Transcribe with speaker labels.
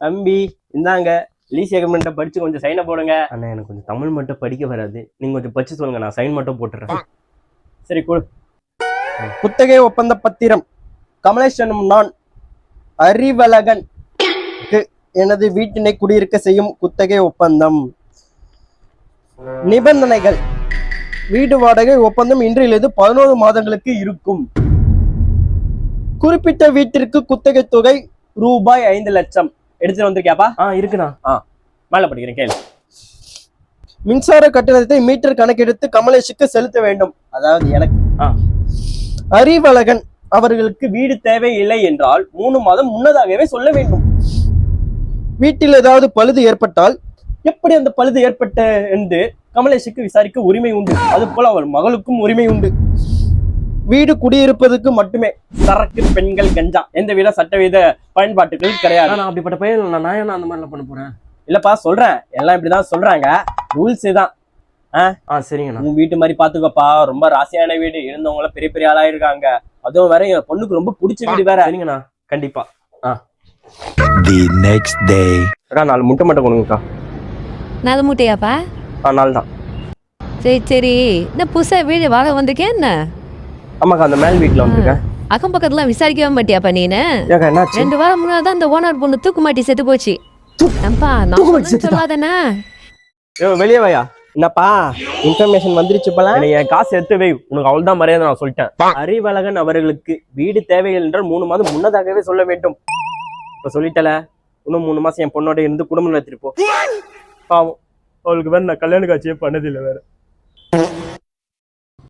Speaker 1: தம்பி இந்தாங்க லீஸ் எக்ரிமெண்ட்டை படிச்சு கொஞ்சம் சைனை போடுங்க. அண்ணா எனக்கு கொஞ்சம் தமிழ் மட்டும் படிக்க வராது, நீங்க கொஞ்சம் படிச்சு சொல்லுங்க, நான் சைன் மட்டும் போட்டுறேன். சரி கொடு. குத்தகை ஒப்பந்த பத்திரம். கமலேஷ் எனும் நான் அறிவழகன் எனது வீட்டினை குடியிருக்க செய்யும் குத்தகை ஒப்பந்தம். நிபந்தனைகள்: வீடு வாடகை ஒப்பந்தம் இன்றிலிருந்து 11 மாதங்களுக்கு இருக்கும். குறிப்பிட்ட வீட்டிற்கு குத்தகை தொகை ரூபாய் 5 லட்சம். எடுத்துட்டு வந்திருக்கியாப்பா? இருக்குண்ணா. மேல படிக்கிறேன் கேளு. மின்சார கட்டணத்தை மீட்டர் கணக்கெடுத்து கமலேஷுக்கு செலுத்த வேண்டும். அதாவது எனக்கு. அறிவழகன் அவர்களுக்கு வீடு தேவையில்லை என்றால் 3 மாதம் முன்னதாகவே சொல்ல வேண்டும். வீட்டில் ஏதாவது பழுது ஏற்பட்டால் எப்படி அந்த பழுது ஏற்பட்ட என்று கமலேஷுக்கு விசாரிக்க உரிமை உண்டு. அது போல அவர் மகளுக்கும் உரிமை உண்டு. வீடு குடியிருப்பதற்கு மட்டுமே. சரக்கு, பெண்கள், கஞ்சா எந்தவித சட்டவித பயன்பாட்டுகள் கிடையாது. நான் அப்படிப்பட்ட பையன் நான் அந்த மாதிரிலாம் பண்ண போறேன். இல்லப்பா சொல்றேன், எல்லாம் இப்படிதான் சொல்றாங்க, ரூல்ஸ் தான். சரிங்கண்ணா. உன் வீட்டு மாதிரி பாத்துக்கப்பா, ரொம்ப ராசியான வீடு, இருந்தவங்கள பெரிய பெரிய ஆளா இருக்காங்க. அதுவும் வேற என் பொண்ணுக்கு ரொம்ப பிடிச்ச வீடு வேற. சரிங்கண்ணா, கண்டிப்பா.
Speaker 2: The next day.
Speaker 1: 4 முட்டை மட்டும் கொடுங்கக்கா.
Speaker 3: 4 முட்டையாப்பா?
Speaker 1: 4 தான்.
Speaker 3: சரி, இந்த புதுசா வீடு வாங்க வந்திருக்கேன் என்ன?
Speaker 1: ஆமாக்கா, அந்த மேல் வீட்டுல வந்திருக்கேன்.
Speaker 3: அக்கம் பக்கத்துல விசாரிக்கவே மாட்டியாப்பா நீனு? 2 வாரம் முன்னாடி தான் இந்த ஓனர் பொண்ணு தூக்கு மாட்டி செத்து போச்சு. சொல்லாதானே?
Speaker 1: வெளியே வையா. என்னப்பா இன்ஃபர்மேஷன் வந்துருச்சு போல. என் காசு எடுத்து வை, உனக்கு அவ்வளவுதான் மரியாதை. நான் சொல்லிட்டேன். அறிவழகன் அவர்களுக்கு வீடு தேவைகள் என்றால் 3 மாதம் முன்னதாகவே சொல்ல வேண்டும். இப்ப சொல்லிட்டல, இன்னும் 3 மாசம் என் பொண்ணோட இருந்து குடும்பம் நடத்திட்டு போ. பாவம், அவளுக்கு வேற நான் கல்யாண காட்சியே பண்ணதில்லை வேற.